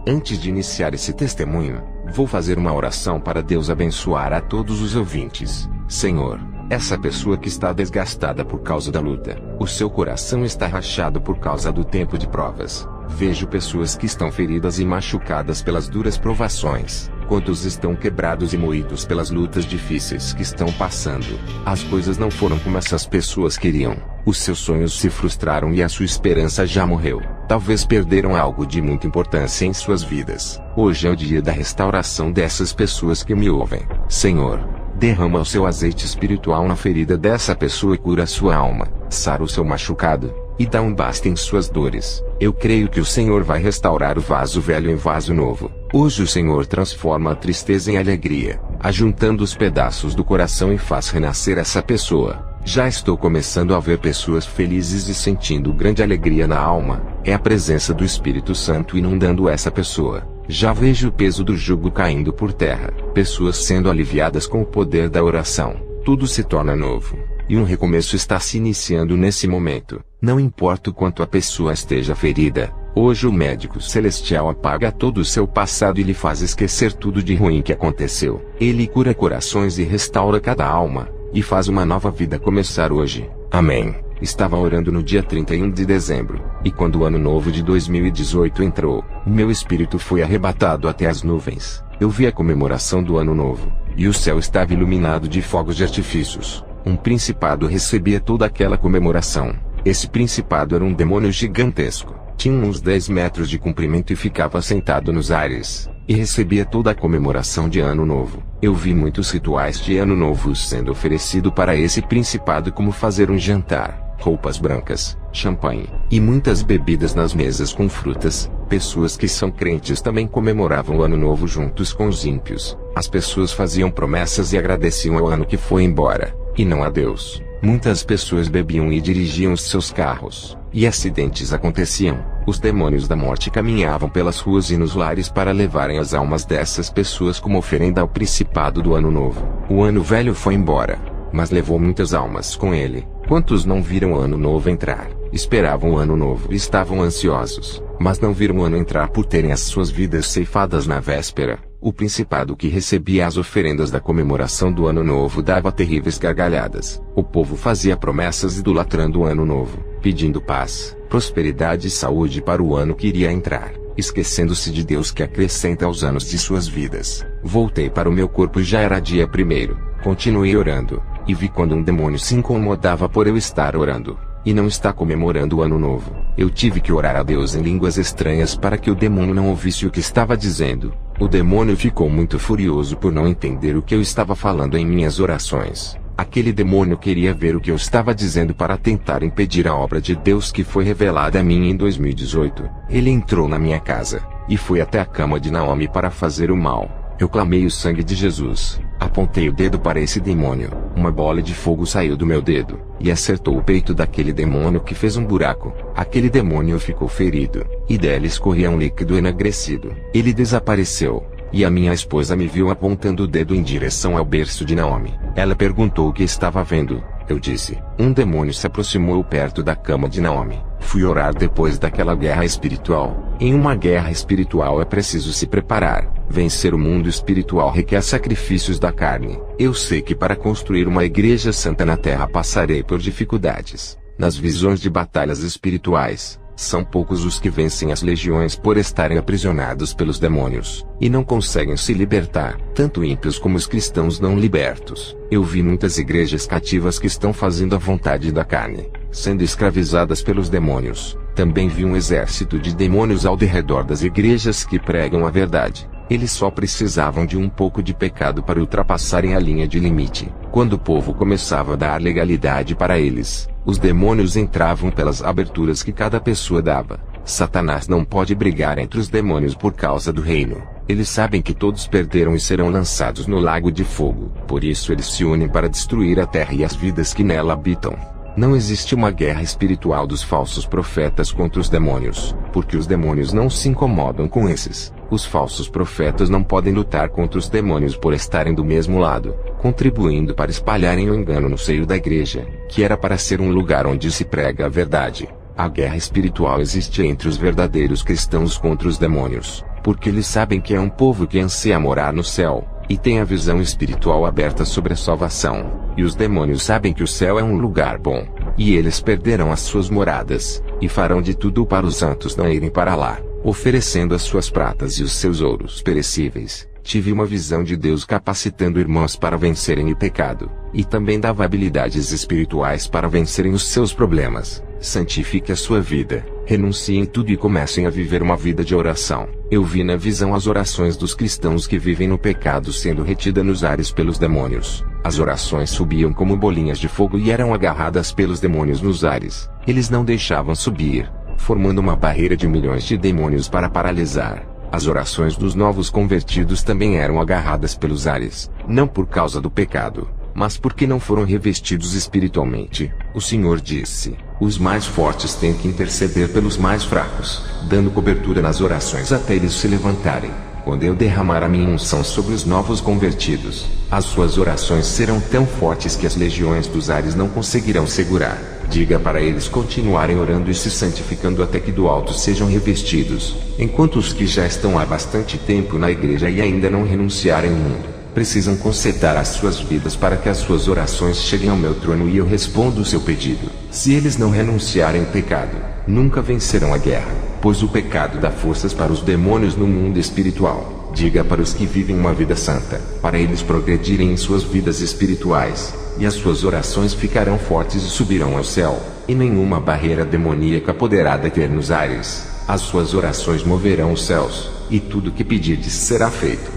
Antes de iniciar esse testemunho, vou fazer uma oração para Deus abençoar a todos os ouvintes. Senhor, essa pessoa que está desgastada por causa da luta, o seu coração está rachado por causa do tempo de provas. Vejo pessoas que estão feridas e machucadas pelas duras provações. Quantos estão quebrados e moídos pelas lutas difíceis que estão passando. As coisas não foram como essas pessoas queriam. Os seus sonhos se frustraram e a sua esperança já morreu. Talvez perderam algo de muita importância em suas vidas. Hoje é o dia da restauração dessas pessoas que me ouvem. Senhor, derrama o seu azeite espiritual na ferida dessa pessoa e cura a sua alma. Sara o seu machucado e dá um basta em suas dores. Eu creio que o Senhor vai restaurar o vaso velho em vaso novo. Hoje o Senhor transforma a tristeza em alegria, ajuntando os pedaços do coração e faz renascer essa pessoa. Já estou começando a ver pessoas felizes e sentindo grande alegria na alma. É a presença do Espírito Santo inundando essa pessoa. Já vejo o peso do jugo caindo por terra. Pessoas sendo aliviadas com o poder da oração. Tudo se torna novo. E um recomeço está se iniciando nesse momento. Não importa o quanto a pessoa esteja ferida, hoje o médico celestial apaga todo o seu passado e lhe faz esquecer tudo de ruim que aconteceu. Ele cura corações e restaura cada alma, e faz uma nova vida começar hoje. Amém. Estava orando no dia 31 de dezembro, e quando o ano novo de 2018 entrou, o meu espírito foi arrebatado até as nuvens. Eu vi a comemoração do ano novo, e o céu estava iluminado de fogos de artifícios. Um principado recebia toda aquela comemoração. Esse principado era um demônio gigantesco. Tinha uns 10 metros de comprimento e ficava sentado nos ares, e recebia toda a comemoração de Ano Novo. Eu vi muitos rituais de Ano Novo sendo oferecido para esse principado, como fazer um jantar, roupas brancas, champanhe, e muitas bebidas nas mesas com frutas. Pessoas que são crentes também comemoravam o Ano Novo juntos com os ímpios. As pessoas faziam promessas e agradeciam ao ano que foi embora, e não a Deus. Muitas pessoas bebiam e dirigiam os seus carros, e acidentes aconteciam. Os demônios da morte caminhavam pelas ruas e nos lares para levarem as almas dessas pessoas como oferenda ao principado do ano novo. O ano velho foi embora, mas levou muitas almas com ele. Quantos não viram o ano novo entrar? Esperavam o ano novo e estavam ansiosos, mas não viram o ano entrar por terem as suas vidas ceifadas na véspera. O principado que recebia as oferendas da comemoração do ano novo dava terríveis gargalhadas. O povo fazia promessas idolatrando o ano novo, pedindo paz, prosperidade e saúde para o ano que iria entrar, esquecendo-se de Deus que acrescenta aos anos de suas vidas. Voltei para o meu corpo e já era dia 1º. Continuei orando, e vi quando um demônio se incomodava por eu estar orando, e não está comemorando o ano novo. Eu tive que orar a Deus em línguas estranhas para que o demônio não ouvisse o que estava dizendo. O demônio ficou muito furioso por não entender o que eu estava falando em minhas orações. Aquele demônio queria ver o que eu estava dizendo para tentar impedir a obra de Deus que foi revelada a mim em 2018. Ele entrou na minha casa, e foi até a cama de Naomi para fazer o mal. Eu clamei o sangue de Jesus, apontei o dedo para esse demônio, uma bola de fogo saiu do meu dedo, e acertou o peito daquele demônio que fez um buraco. Aquele demônio ficou ferido, e dele escorria um líquido enegrecido. Ele desapareceu, e a minha esposa me viu apontando o dedo em direção ao berço de Naomi. Ela perguntou o que estava vendo. Eu disse: um demônio se aproximou perto da cama de Naomi. Fui orar depois daquela guerra espiritual. Em uma guerra espiritual é preciso se preparar. Vencer o mundo espiritual requer sacrifícios da carne. Eu sei que para construir uma igreja santa na terra passarei por dificuldades. Nas visões de batalhas espirituais, são poucos os que vencem as legiões por estarem aprisionados pelos demônios, e não conseguem se libertar, tanto ímpios como os cristãos não libertos. Eu vi muitas igrejas cativas que estão fazendo a vontade da carne, sendo escravizadas pelos demônios. Também vi um exército de demônios ao redor das igrejas que pregam a verdade. Eles só precisavam de um pouco de pecado para ultrapassarem a linha de limite. Quando o povo começava a dar legalidade para eles, os demônios entravam pelas aberturas que cada pessoa dava. Satanás não pode brigar entre os demônios por causa do reino. Eles sabem que todos perderam e serão lançados no lago de fogo. Por isso eles se unem para destruir a terra e as vidas que nela habitam. Não existe uma guerra espiritual dos falsos profetas contra os demônios, porque os demônios não se incomodam com esses. Os falsos profetas não podem lutar contra os demônios por estarem do mesmo lado, contribuindo para espalharem o engano no seio da igreja, que era para ser um lugar onde se prega a verdade. A guerra espiritual existe entre os verdadeiros cristãos contra os demônios. porque eles sabem que é um povo que anseia morar no céu, e tem a visão espiritual aberta sobre a salvação. E os demônios sabem que o céu é um lugar bom, e eles perderão as suas moradas, e farão de tudo para os santos não irem para lá, oferecendo as suas pratas e os seus ouros perecíveis. Tive uma visão de Deus capacitando irmãos para vencerem o pecado, e também dava habilidades espirituais para vencerem os seus problemas. Santifique a sua vida, renuncie em tudo e comecem a viver uma vida de oração. Eu vi na visão as orações dos cristãos que vivem no pecado sendo retidas nos ares pelos demônios. As orações subiam como bolinhas de fogo e eram agarradas pelos demônios nos ares. Eles não deixavam subir, formando uma barreira de milhões de demônios para paralisar. As orações dos novos convertidos também eram agarradas pelos ares, não por causa do pecado, mas porque não foram revestidos espiritualmente. O Senhor disse: os mais fortes têm que interceder pelos mais fracos, dando cobertura nas orações até eles se levantarem. Quando eu derramar a minha unção sobre os novos convertidos, as suas orações serão tão fortes que as legiões dos ares não conseguirão segurar. Diga para eles continuarem orando e se santificando até que do alto sejam revestidos, enquanto os que já estão há bastante tempo na igreja e ainda não renunciarem ao mundo, precisam consertar as suas vidas para que as suas orações cheguem ao meu trono e eu respondo o seu pedido. Se eles não renunciarem ao pecado, nunca vencerão a guerra, pois o pecado dá forças para os demônios no mundo espiritual. Diga para os que vivem uma vida santa, para eles progredirem em suas vidas espirituais, e as suas orações ficarão fortes e subirão ao céu, e nenhuma barreira demoníaca poderá deter nos ares. As suas orações moverão os céus, e tudo que pedirdes será feito.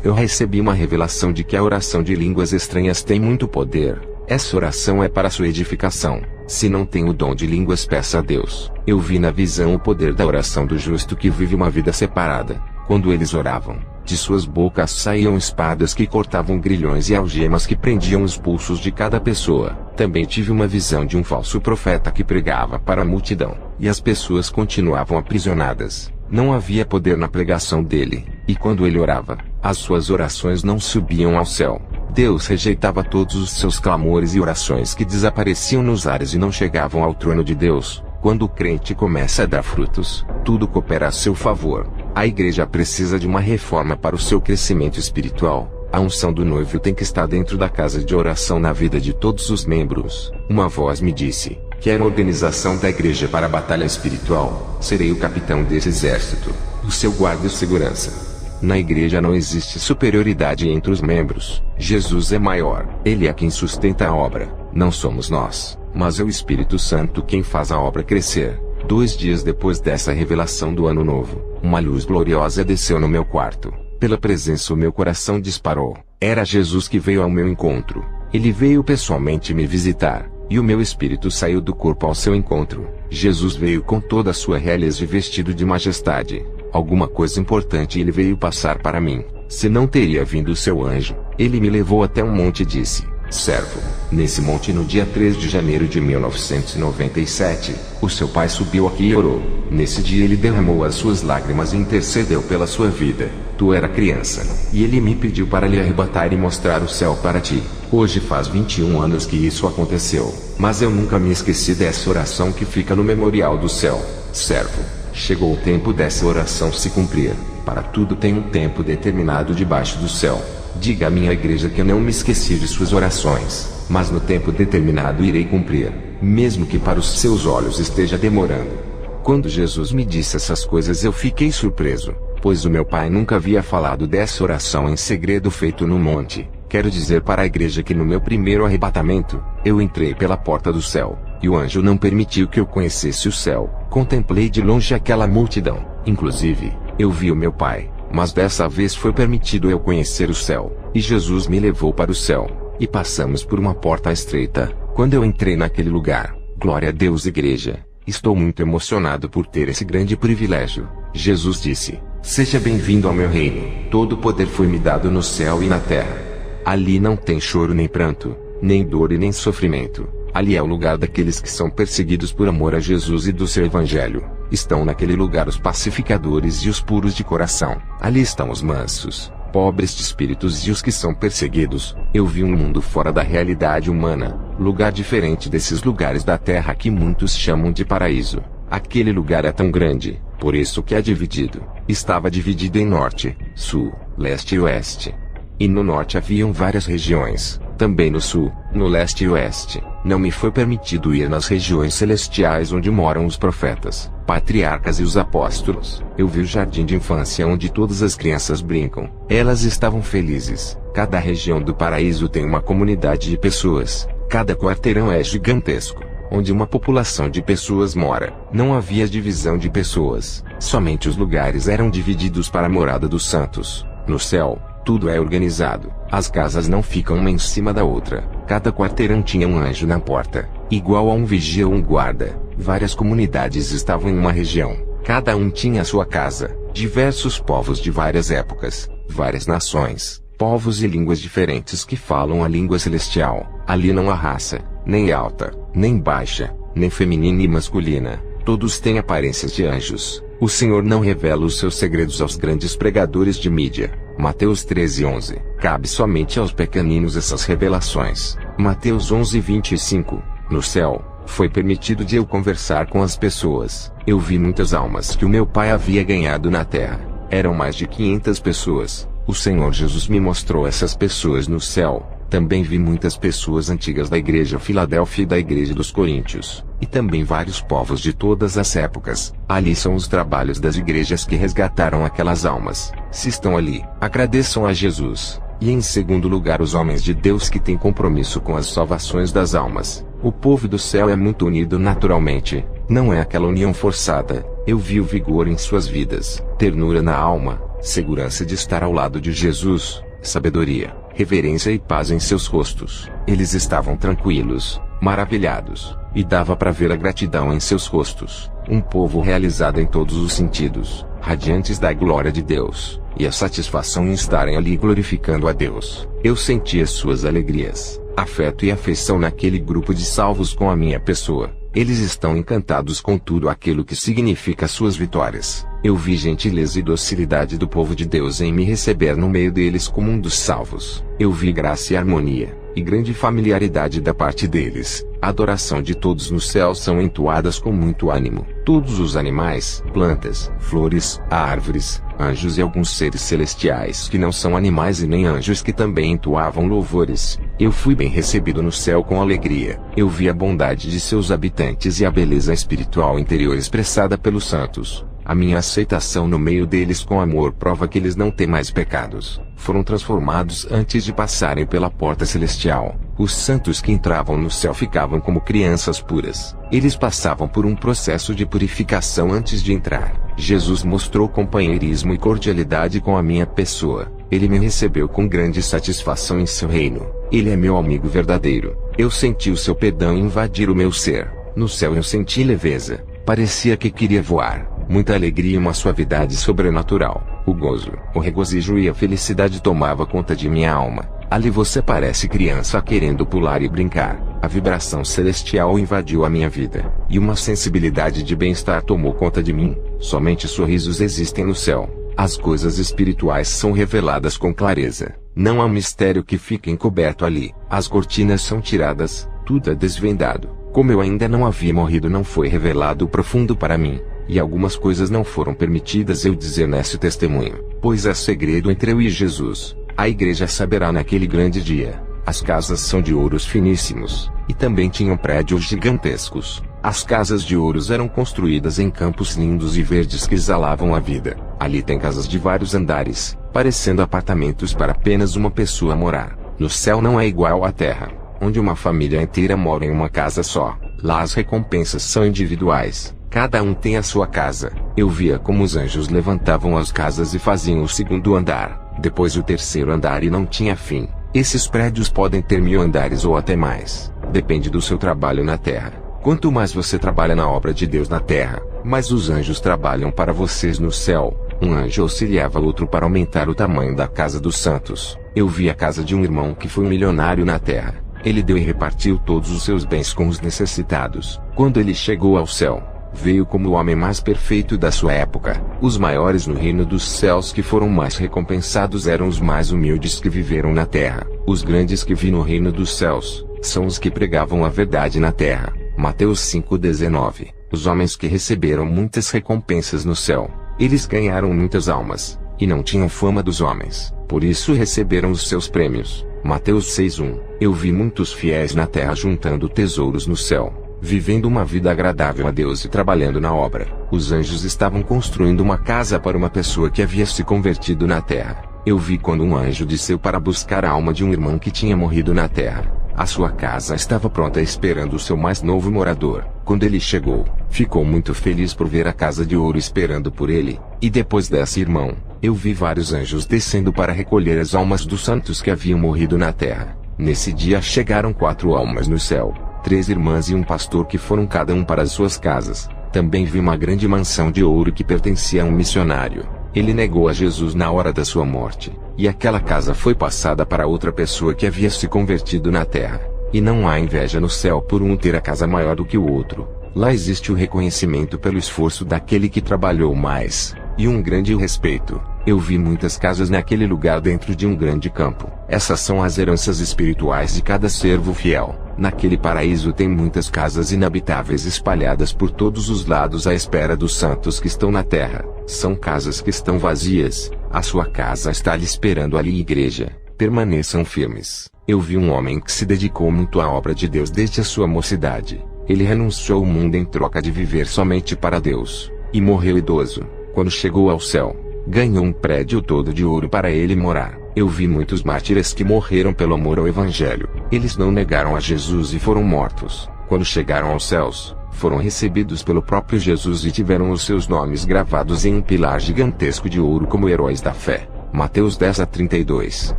Eu recebi uma revelação de que a oração de línguas estranhas tem muito poder. Essa oração é para sua edificação. Se não tem o dom de línguas, peça a Deus. Eu vi na visão o poder da oração do justo que vive uma vida separada. Quando eles oravam, de suas bocas saíam espadas que cortavam grilhões e algemas que prendiam os pulsos de cada pessoa. Também tive uma visão de um falso profeta que pregava para a multidão, e as pessoas continuavam aprisionadas. Não havia poder na pregação dele, e quando ele orava, as suas orações não subiam ao céu. Deus rejeitava todos os seus clamores e orações que desapareciam nos ares e não chegavam ao trono de Deus. Quando o crente começa a dar frutos, tudo coopera a seu favor. A igreja precisa de uma reforma para o seu crescimento espiritual. A unção do noivo tem que estar dentro da casa de oração na vida de todos os membros. Uma voz me disse: quero a organização da igreja para a batalha espiritual. Serei o capitão desse exército, o seu guarda e segurança. Na igreja não existe superioridade entre os membros. Jesus é maior. Ele é quem sustenta a obra. Não somos nós, mas é o Espírito Santo quem faz a obra crescer. 2 dias depois dessa revelação do ano novo, uma luz gloriosa desceu no meu quarto. Pela presença o meu coração disparou. Era Jesus que veio ao meu encontro. Ele veio pessoalmente me visitar, e o meu espírito saiu do corpo ao seu encontro. Jesus veio com toda a sua realeza e vestido de majestade. Alguma coisa importante ele veio passar para mim. Se não teria vindo o seu anjo, ele me levou até um monte e disse: servo, nesse monte no dia 3 de janeiro de 1997, o seu pai subiu aqui e orou. Nesse dia ele derramou as suas lágrimas e intercedeu pela sua vida. Tu era criança, e ele me pediu para lhe arrebatar e mostrar o céu para ti. Hoje faz 21 anos que isso aconteceu, mas eu nunca me esqueci dessa oração que fica no memorial do céu. Servo, chegou o tempo dessa oração se cumprir. Para tudo tem um tempo determinado debaixo do céu. Diga à minha igreja que eu não me esqueci de suas orações, mas no tempo determinado irei cumprir, mesmo que para os seus olhos esteja demorando. Quando Jesus me disse essas coisas eu fiquei surpreso, pois o meu pai nunca havia falado dessa oração em segredo feito no monte. Quero dizer para a igreja que no meu primeiro arrebatamento, eu entrei pela porta do céu, e o anjo não permitiu que eu conhecesse o céu. Contemplei de longe aquela multidão, inclusive, eu vi o meu pai. Mas dessa vez foi permitido eu conhecer o céu, e Jesus me levou para o céu, e passamos por uma porta estreita. Quando eu entrei naquele lugar, glória a Deus igreja, estou muito emocionado por ter esse grande privilégio. Jesus disse: seja bem-vindo ao meu reino, todo poder foi me dado no céu e na terra. Ali não tem choro nem pranto, nem dor e nem sofrimento. Ali é o lugar daqueles que são perseguidos por amor a Jesus e do seu evangelho. Estão naquele lugar os pacificadores e os puros de coração. Ali estão os mansos, pobres de espíritos e os que são perseguidos. Eu vi um mundo fora da realidade humana, lugar diferente desses lugares da terra que muitos chamam de paraíso. Aquele lugar é tão grande, por isso que é dividido. Estava dividido em norte, sul, leste e oeste. E no norte haviam várias regiões, também no sul, no leste e oeste. Não me foi permitido ir nas regiões celestiais onde moram os profetas, patriarcas e os apóstolos. Eu vi o jardim de infância onde todas as crianças brincam. Elas estavam felizes. Cada região do paraíso tem uma comunidade de pessoas. Cada quarteirão é gigantesco, onde uma população de pessoas mora. Não havia divisão de pessoas. Somente os lugares eram divididos para a morada dos santos. No céu, tudo é organizado. As casas não ficam uma em cima da outra. Cada quarteirão tinha um anjo na porta, igual a um vigia ou um guarda. Várias comunidades estavam em uma região. Cada um tinha a sua casa. Diversos povos de várias épocas, várias nações, povos e línguas diferentes que falam a língua celestial. Ali não há raça, nem alta, nem baixa, nem feminina e masculina. Todos têm aparências de anjos. O Senhor não revela os seus segredos aos grandes pregadores de mídia. Mateus 13:11. Cabe somente aos pequeninos essas revelações. Mateus 11:25. No céu, foi permitido de eu conversar com as pessoas. Eu vi muitas almas que o meu pai havia ganhado na terra. Eram mais de 500 pessoas. O Senhor Jesus me mostrou essas pessoas no céu. Também vi muitas pessoas antigas da igreja Filadélfia e da igreja dos Coríntios, e também vários povos de todas as épocas. Ali são os trabalhos das igrejas que resgataram aquelas almas. Se estão ali, agradeçam a Jesus. E em segundo lugar, os homens de Deus que têm compromisso com as salvações das almas. O povo do céu é muito unido naturalmente. Não é aquela união forçada. Eu vi o vigor em suas vidas, ternura na alma, segurança de estar ao lado de Jesus, sabedoria, reverência e paz em seus rostos. Eles estavam tranquilos, maravilhados, e dava para ver a gratidão em seus rostos. Um povo realizado em todos os sentidos, radiantes da glória de Deus, e a satisfação em estarem ali glorificando a Deus. Eu senti as suas alegrias, afeto e afeição naquele grupo de salvos com a minha pessoa. Eles estão encantados com tudo aquilo que significa suas vitórias. Eu vi gentileza e docilidade do povo de Deus em me receber no meio deles como um dos salvos. Eu vi graça e harmonia, e grande familiaridade da parte deles. A adoração de todos no céu são entoadas com muito ânimo. Todos os animais, plantas, flores, árvores, anjos e alguns seres celestiais que não são animais e nem anjos que também entoavam louvores. Eu fui bem recebido no céu com alegria. Eu vi a bondade de seus habitantes e a beleza espiritual interior expressada pelos santos. A minha aceitação no meio deles com amor prova que eles não têm mais pecados. Foram transformados antes de passarem pela porta celestial. Os santos que entravam no céu ficavam como crianças puras. Eles passavam por um processo de purificação antes de entrar. Jesus mostrou companheirismo e cordialidade com a minha pessoa. Ele me recebeu com grande satisfação em seu reino. Ele é meu amigo verdadeiro. Eu senti o seu perdão invadir o meu ser. No céu eu senti leveza. Parecia que queria voar. Muita alegria e uma suavidade sobrenatural. O gozo, o regozijo e a felicidade tomava conta de minha alma. Ali você parece criança querendo pular e brincar. A vibração celestial invadiu a minha vida, e uma sensibilidade de bem-estar tomou conta de mim. Somente sorrisos existem no céu. As coisas espirituais são reveladas com clareza. Não há mistério que fique encoberto ali. As cortinas são tiradas, tudo é desvendado. Como eu ainda não havia morrido, não foi revelado o profundo para mim. E algumas coisas não foram permitidas eu dizer nesse testemunho, pois é segredo entre eu e Jesus. A igreja saberá naquele grande dia. As casas são de ouros finíssimos, e também tinham prédios gigantescos. As casas de ouros eram construídas em campos lindos e verdes que exalavam a vida. Ali tem casas de vários andares, parecendo apartamentos para apenas uma pessoa morar. No céu não é igual à terra, onde uma família inteira mora em uma casa só. Lá as recompensas são individuais. Cada um tem a sua casa. Eu via como os anjos levantavam as casas e faziam o segundo andar, depois o terceiro andar e não tinha fim. Esses prédios podem ter 1000 andares ou até mais. Depende do seu trabalho na terra. Quanto mais você trabalha na obra de Deus na terra, mais os anjos trabalham para vocês no céu. Um anjo auxiliava outro para aumentar o tamanho da casa dos santos. Eu vi a casa de um irmão que foi um milionário na terra. Ele deu e repartiu todos os seus bens com os necessitados. Quando ele chegou ao céu, veio como o homem mais perfeito da sua época. Os maiores no reino dos céus que foram mais recompensados eram os mais humildes que viveram na terra. Os grandes que vi no reino dos céus, são os que pregavam a verdade na terra. Mateus 5:19. Os homens que receberam muitas recompensas no céu, Eles ganharam muitas almas, e não tinham fama dos homens, por isso receberam os seus prêmios. Mateus 6:1. Eu vi muitos fiéis na terra juntando tesouros no céu, vivendo uma vida agradável a Deus e trabalhando na obra. Os anjos estavam construindo uma casa para uma pessoa que havia se convertido na terra. Eu vi quando um anjo desceu para buscar a alma de um irmão que tinha morrido na terra. A sua casa estava pronta esperando o seu mais novo morador. Quando ele chegou, ficou muito feliz por ver a casa de ouro esperando por ele. E depois desse irmão, eu vi vários anjos descendo para recolher as almas dos santos que haviam morrido na terra. Nesse dia chegaram 4 almas no céu, 3 irmãs e um pastor que foram cada um para as suas casas. Também vi uma grande mansão de ouro que pertencia a um missionário. Ele negou a Jesus na hora da sua morte, e aquela casa foi passada para outra pessoa que havia se convertido na terra. E não há inveja no céu por um ter a casa maior do que o outro. Lá existe o reconhecimento pelo esforço daquele que trabalhou mais, e um grande respeito. Eu vi muitas casas naquele lugar dentro de um grande campo. Essas são as heranças espirituais de cada servo fiel. Naquele paraíso tem muitas casas inabitáveis espalhadas por todos os lados à espera dos santos que estão na terra. São casas que estão vazias. A sua casa está lhe esperando ali, igreja. Permaneçam firmes. Eu vi um homem que se dedicou muito à obra de Deus desde a sua mocidade. Ele renunciou ao mundo em troca de viver somente para Deus, e morreu idoso. Quando chegou ao céu, ganhou um prédio todo de ouro para ele morar. Eu vi muitos mártires que morreram pelo amor ao Evangelho. Eles não negaram a Jesus e foram mortos. Quando chegaram aos céus, foram recebidos pelo próprio Jesus e tiveram os seus nomes gravados em um pilar gigantesco de ouro como heróis da fé. Mateus 10:32.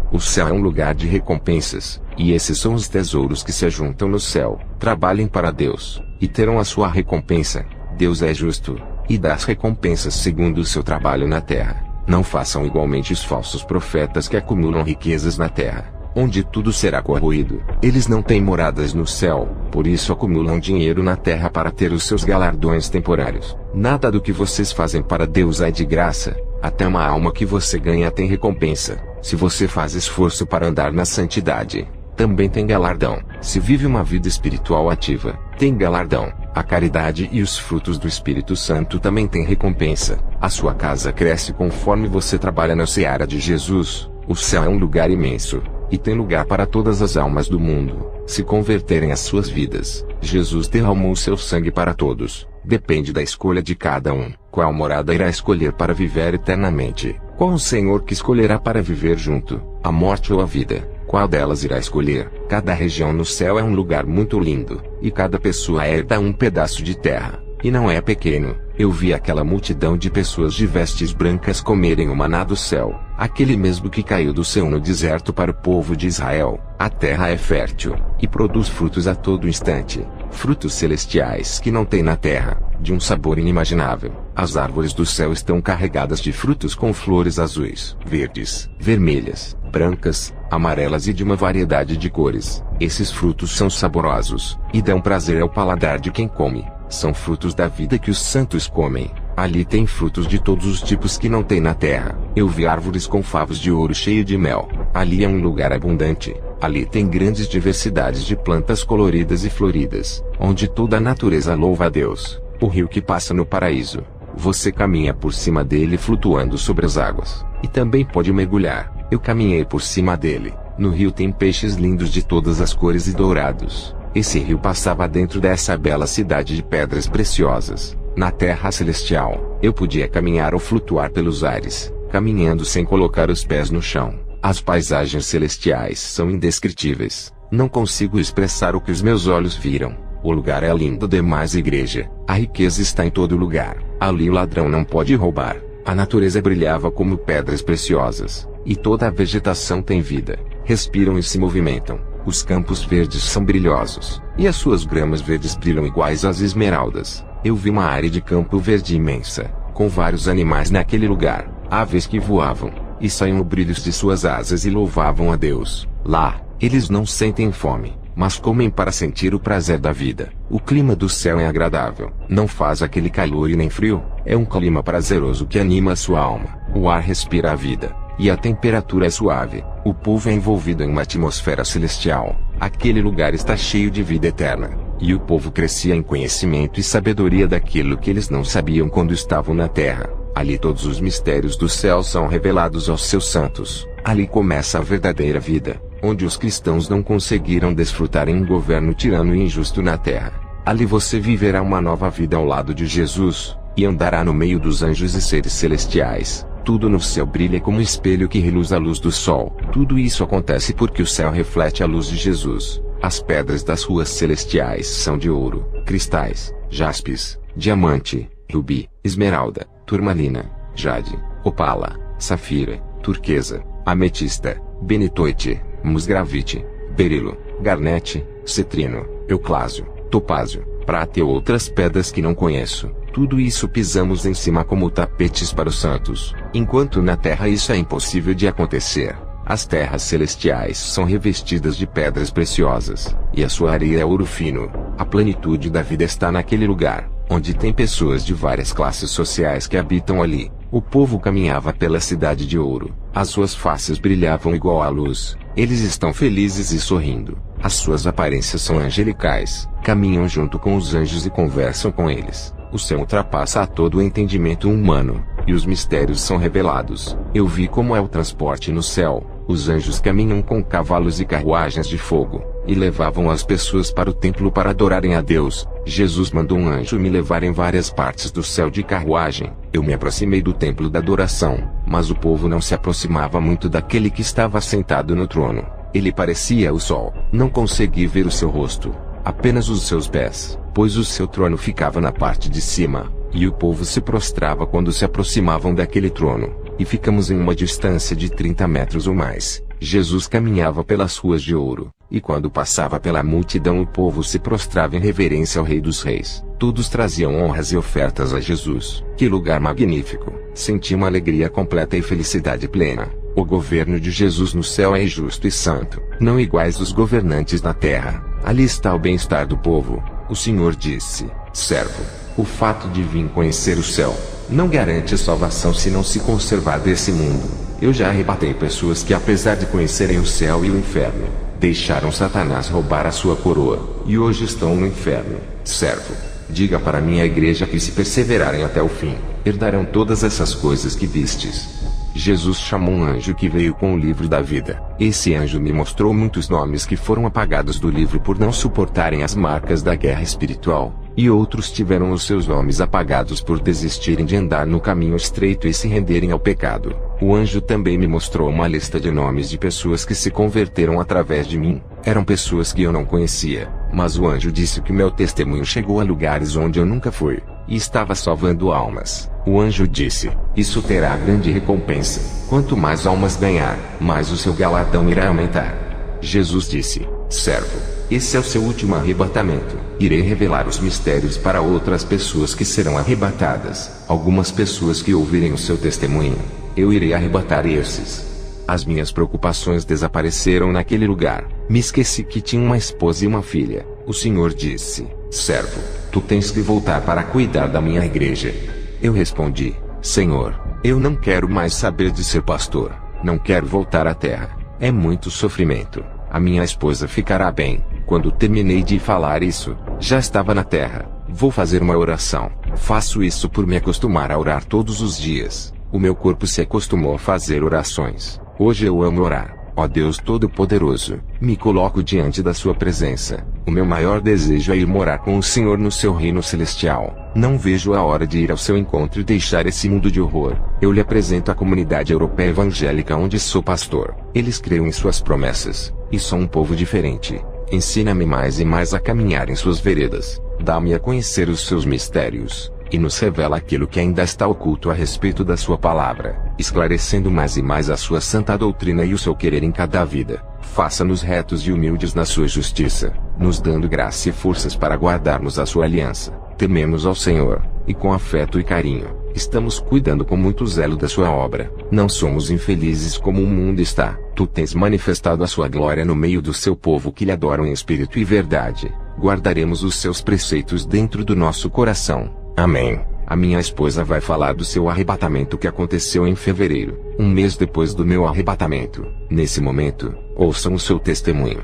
O céu é um lugar de recompensas, e esses são os tesouros que se ajuntam no céu. Trabalhem para Deus, e terão a sua recompensa. Deus é justo, e dá as recompensas segundo o seu trabalho na terra. Não façam igualmente os falsos profetas que acumulam riquezas na terra, onde tudo será corroído. Eles não têm moradas no céu, por isso acumulam dinheiro na terra para ter os seus galardões temporários. Nada do que vocês fazem para Deus é de graça, até uma alma que você ganha tem recompensa. Se você faz esforço para andar na santidade, também tem galardão. Se vive uma vida espiritual ativa, tem galardão. A caridade e os frutos do Espírito Santo também têm recompensa. A sua casa cresce conforme você trabalha na seara de Jesus. O céu é um lugar imenso, e tem lugar para todas as almas do mundo se converterem às suas vidas. Jesus derramou seu sangue para todos. Depende da escolha de cada um. Qual morada irá escolher para viver eternamente? Qual o Senhor que escolherá para viver junto, a morte ou a vida? Qual delas irá escolher? Cada região no céu é um lugar muito lindo, e cada pessoa herda um pedaço de terra, e não é pequeno. Eu vi aquela multidão de pessoas de vestes brancas comerem o maná do céu, aquele mesmo que caiu do céu no deserto para o povo de Israel. A terra é fértil, e produz frutos a todo instante, frutos celestiais que não tem na terra, de um sabor inimaginável. As árvores do céu estão carregadas de frutos com flores azuis, verdes, vermelhas, brancas, amarelas e de uma variedade de cores. Esses frutos são saborosos, e dão prazer ao paladar de quem come. São frutos da vida que os santos comem. Ali tem frutos de todos os tipos que não tem na terra. Eu vi árvores com favos de ouro cheio de mel. Ali é um lugar abundante. Ali tem grandes diversidades de plantas coloridas e floridas, onde toda a natureza louva a Deus. O rio que passa no paraíso. Você caminha por cima dele flutuando sobre as águas. E também pode mergulhar. Eu caminhei por cima dele. No rio tem peixes lindos de todas as cores e dourados. Esse rio passava dentro dessa bela cidade de pedras preciosas. Na terra celestial, eu podia caminhar ou flutuar pelos ares, caminhando sem colocar os pés no chão. As paisagens celestiais são indescritíveis. Não consigo expressar o que os meus olhos viram. O lugar é lindo demais, igreja. A riqueza está em todo lugar. Ali o ladrão não pode roubar. A natureza brilhava como pedras preciosas, e toda a vegetação tem vida. Respiram e se movimentam. Os campos verdes são brilhosos, e as suas gramas verdes brilham iguais às esmeraldas. Eu vi uma área de campo verde imensa, com vários animais naquele lugar, aves que voavam, e saíam brilhos de suas asas e louvavam a Deus. Lá, eles não sentem fome, mas comem para sentir o prazer da vida. O clima do céu é agradável, não faz aquele calor e nem frio, é um clima prazeroso que anima a sua alma. O ar respira a vida, e a temperatura é suave. O povo é envolvido em uma atmosfera celestial. Aquele lugar está cheio de vida eterna, e o povo crescia em conhecimento e sabedoria daquilo que eles não sabiam quando estavam na terra. Ali todos os mistérios do céu são revelados aos seus santos. Ali começa a verdadeira vida, onde os cristãos não conseguiram desfrutar em um governo tirano e injusto na terra. Ali você viverá uma nova vida ao lado de Jesus, e andará no meio dos anjos e seres celestiais. Tudo no céu brilha como um espelho que reluz a luz do sol. Tudo isso acontece porque o céu reflete a luz de Jesus. As pedras das ruas celestiais são de ouro, cristais, jaspis, diamante, rubi, esmeralda, turmalina, jade, opala, safira, turquesa, ametista, benitoite, musgravite, berilo, garnete, cetrino, euclásio, topázio, prata e outras pedras que não conheço. Tudo isso pisamos em cima como tapetes para os santos. Enquanto na terra isso é impossível de acontecer. As terras celestiais são revestidas de pedras preciosas, e a sua areia é ouro fino. A plenitude da vida está naquele lugar, onde tem pessoas de várias classes sociais que habitam ali. O povo caminhava pela cidade de ouro. As suas faces brilhavam igual à luz. Eles estão felizes e sorrindo. As suas aparências são angelicais. Caminham junto com os anjos e conversam com eles. O céu ultrapassa a todo o entendimento humano, e os mistérios são revelados. Eu vi como é o transporte no céu. Os anjos caminham com cavalos e carruagens de fogo, e levavam as pessoas para o templo para adorarem a Deus. Jesus mandou um anjo me levar em várias partes do céu de carruagem. Eu me aproximei do templo da adoração, mas o povo não se aproximava muito daquele que estava sentado no trono. Ele parecia o sol. Não consegui ver o seu rosto, apenas os seus pés, pois o seu trono ficava na parte de cima, e o povo se prostrava quando se aproximavam daquele trono, e ficamos em uma distância de 30 metros ou mais. Jesus caminhava pelas ruas de ouro, e quando passava pela multidão o povo se prostrava em reverência ao Rei dos Reis. Todos traziam honras e ofertas a Jesus. Que lugar magnífico! Senti uma alegria completa e felicidade plena. O governo de Jesus no céu é justo e santo, não iguais os governantes na terra. Ali está o bem-estar do povo. O Senhor disse: servo, o fato de vir conhecer o céu não garante a salvação se não se conservar desse mundo. Eu já arrebatei pessoas que, apesar de conhecerem o céu e o inferno, deixaram Satanás roubar a sua coroa, e hoje estão no inferno. Servo, diga para minha igreja que, se perseverarem até o fim, herdarão todas essas coisas que vistes. Jesus chamou um anjo que veio com o livro da vida. Esse anjo me mostrou muitos nomes que foram apagados do livro por não suportarem as marcas da guerra espiritual, e outros tiveram os seus nomes apagados por desistirem de andar no caminho estreito e se renderem ao pecado. O anjo também me mostrou uma lista de nomes de pessoas que se converteram através de mim. Eram pessoas que eu não conhecia, mas o anjo disse que meu testemunho chegou a lugares onde eu nunca fui, e estava salvando almas. O anjo disse: isso terá grande recompensa. Quanto mais almas ganhar, mais o seu galardão irá aumentar. Jesus disse: servo, esse é o seu último arrebatamento. Irei revelar os mistérios para outras pessoas que serão arrebatadas. Algumas pessoas que ouvirem o seu testemunho, eu irei arrebatar esses. As minhas preocupações desapareceram naquele lugar. Me esqueci que tinha uma esposa e uma filha. O Senhor disse: servo, tu tens que voltar para cuidar da minha igreja. Eu respondi: Senhor, eu não quero mais saber de ser pastor. Não quero voltar à terra. É muito sofrimento. A minha esposa ficará bem. Quando terminei de falar isso, já estava na terra. Vou fazer uma oração. Faço isso por me acostumar a orar todos os dias. O meu corpo se acostumou a fazer orações. Hoje eu amo orar. Ó Deus Todo-Poderoso, me coloco diante da sua presença. O meu maior desejo é ir morar com o Senhor no seu reino celestial. Não vejo a hora de ir ao seu encontro e deixar esse mundo de horror. Eu lhe apresento a comunidade europeia evangélica onde sou pastor. Eles creem em suas promessas, e são um povo diferente. Ensina-me mais e mais a caminhar em suas veredas. Dá-me a conhecer os seus mistérios, e nos revela aquilo que ainda está oculto a respeito da sua palavra, esclarecendo mais e mais a sua santa doutrina e o seu querer em cada vida. Faça-nos retos e humildes na sua justiça, nos dando graça e forças para guardarmos a sua aliança. Tememos ao Senhor, e com afeto e carinho, estamos cuidando com muito zelo da sua obra. Não somos infelizes como o mundo está. Tu tens manifestado a sua glória no meio do seu povo que lhe adoram em espírito e verdade. Guardaremos os seus preceitos dentro do nosso coração. Amém. A minha esposa vai falar do seu arrebatamento que aconteceu em fevereiro, um mês depois do meu arrebatamento. Nesse momento, ouçam o seu testemunho.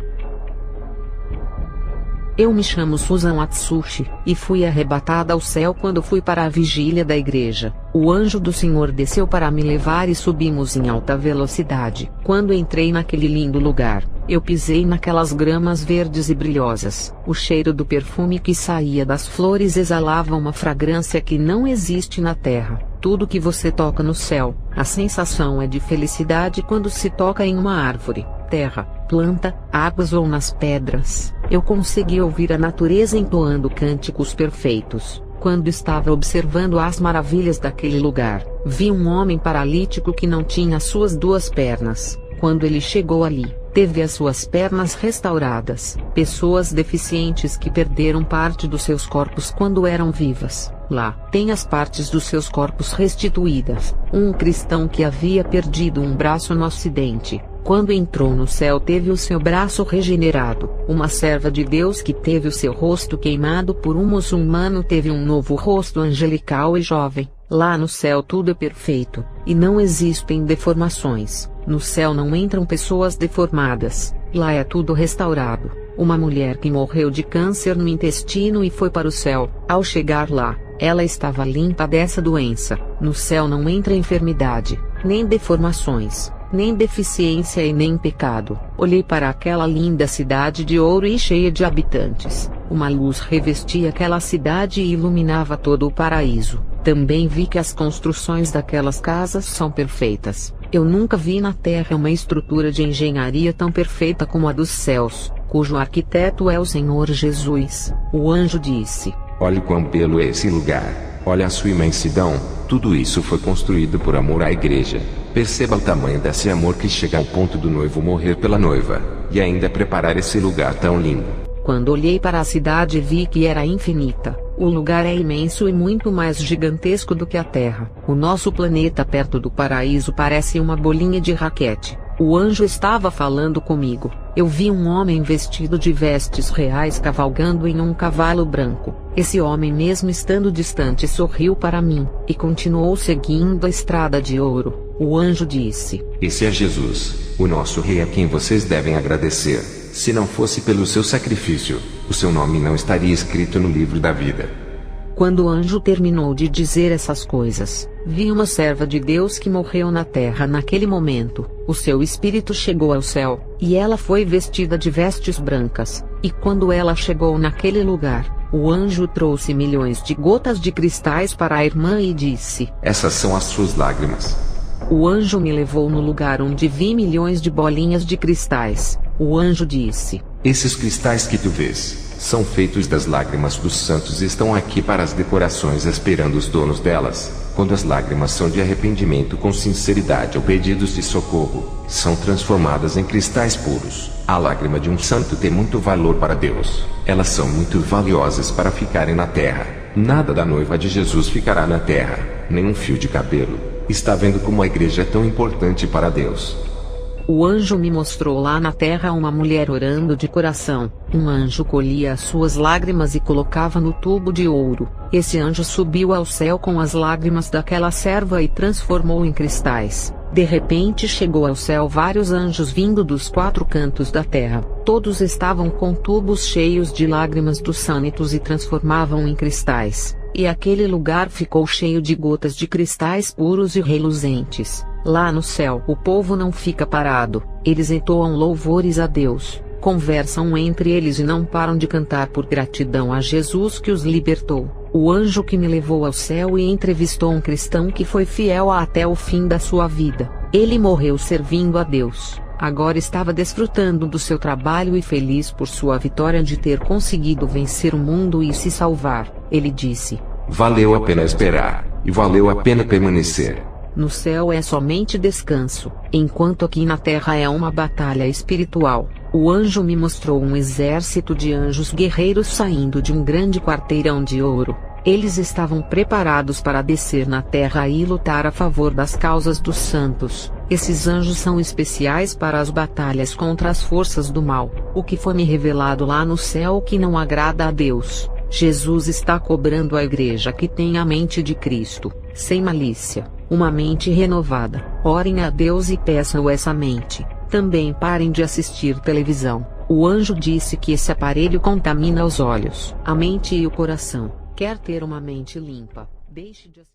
Eu me chamo Susan Atsushi, e fui arrebatada ao céu quando fui para a vigília da igreja. O anjo do Senhor desceu para me levar e subimos em alta velocidade. Quando entrei naquele lindo lugar, eu pisei naquelas gramas verdes e brilhosas. O cheiro do perfume que saía das flores exalava uma fragrância que não existe na terra. Tudo que você toca no céu, a sensação é de felicidade quando se toca em uma árvore, terra, planta, águas ou nas pedras. Eu consegui ouvir a natureza entoando cânticos perfeitos. Quando estava observando as maravilhas daquele lugar, vi um homem paralítico que não tinha suas duas pernas. Quando ele chegou ali, teve as suas pernas restauradas. Pessoas deficientes que perderam parte dos seus corpos quando eram vivas, lá, têm as partes dos seus corpos restituídas. Um cristão que havia perdido um braço no acidente, quando entrou no céu teve o seu braço regenerado. Uma serva de Deus que teve o seu rosto queimado por um muçulmano teve um novo rosto angelical e jovem. Lá no céu tudo é perfeito, e não existem deformações. No céu não entram pessoas deformadas, lá é tudo restaurado. Uma mulher que morreu de câncer no intestino e foi para o céu, ao chegar lá, ela estava limpa dessa doença. No céu não entra enfermidade, nem deformações, nem deficiência e nem pecado. Olhei para aquela linda cidade de ouro e cheia de habitantes. Uma luz revestia aquela cidade e iluminava todo o paraíso. Também vi que as construções daquelas casas são perfeitas. Eu nunca vi na terra uma estrutura de engenharia tão perfeita como a dos céus, cujo arquiteto é o Senhor Jesus. O anjo disse: Olhe quão belo é esse lugar. Olha a sua imensidão. Tudo isso foi construído por amor à igreja. Perceba o tamanho desse amor que chega ao ponto do noivo morrer pela noiva, e ainda preparar esse lugar tão lindo. Quando olhei para a cidade vi que era infinita. O lugar é imenso e muito mais gigantesco do que a Terra. O nosso planeta perto do paraíso parece uma bolinha de raquete. O anjo estava falando comigo. Eu vi um homem vestido de vestes reais cavalgando em um cavalo branco. Esse homem, mesmo estando distante, sorriu para mim, e continuou seguindo a estrada de ouro. O anjo disse: Esse é Jesus, o nosso rei a quem vocês devem agradecer. Se não fosse pelo seu sacrifício, o seu nome não estaria escrito no livro da vida. Quando o anjo terminou de dizer essas coisas, vi uma serva de Deus que morreu na terra naquele momento. O seu espírito chegou ao céu, e ela foi vestida de vestes brancas. E quando ela chegou naquele lugar, o anjo trouxe milhões de gotas de cristais para a irmã e disse: Essas são as suas lágrimas. O anjo me levou no lugar onde vi milhões de bolinhas de cristais. O anjo disse: Esses cristais que tu vês são feitos das lágrimas dos santos e estão aqui para as decorações esperando os donos delas. Quando as lágrimas são de arrependimento com sinceridade ou pedidos de socorro, são transformadas em cristais puros. A lágrima de um santo tem muito valor para Deus. Elas são muito valiosas para ficarem na terra. Nada da noiva de Jesus ficará na terra, nem um fio de cabelo. Está vendo como a igreja é tão importante para Deus? O anjo me mostrou lá na terra uma mulher orando de coração. Um anjo colhia as suas lágrimas e colocava no tubo de ouro. Esse anjo subiu ao céu com as lágrimas daquela serva e transformou em cristais. De repente chegou ao céu vários anjos vindo dos 4 cantos da terra. Todos estavam com tubos cheios de lágrimas dos santos e transformavam em cristais. E aquele lugar ficou cheio de gotas de cristais puros e reluzentes. Lá no céu o povo não fica parado, eles entoam louvores a Deus, conversam entre eles e não param de cantar por gratidão a Jesus que os libertou. O anjo que me levou ao céu e entrevistou um cristão que foi fiel até o fim da sua vida. Ele morreu servindo a Deus, agora estava desfrutando do seu trabalho e feliz por sua vitória de ter conseguido vencer o mundo e se salvar. Ele disse: Valeu a pena esperar, e valeu a pena permanecer. No céu é somente descanso, enquanto aqui na terra é uma batalha espiritual. O anjo me mostrou um exército de anjos guerreiros saindo de um grande quarteirão de ouro. Eles estavam preparados para descer na terra e lutar a favor das causas dos santos. Esses anjos são especiais para as batalhas contra as forças do mal. O que foi me revelado lá no céu que não agrada a Deus. Jesus está cobrando a igreja que tem a mente de Cristo, sem malícia, uma mente renovada. Orem a Deus e peçam essa mente. Também parem de assistir televisão. O anjo disse que esse aparelho contamina os olhos, a mente e o coração. Quer ter uma mente limpa? Deixe de assistir.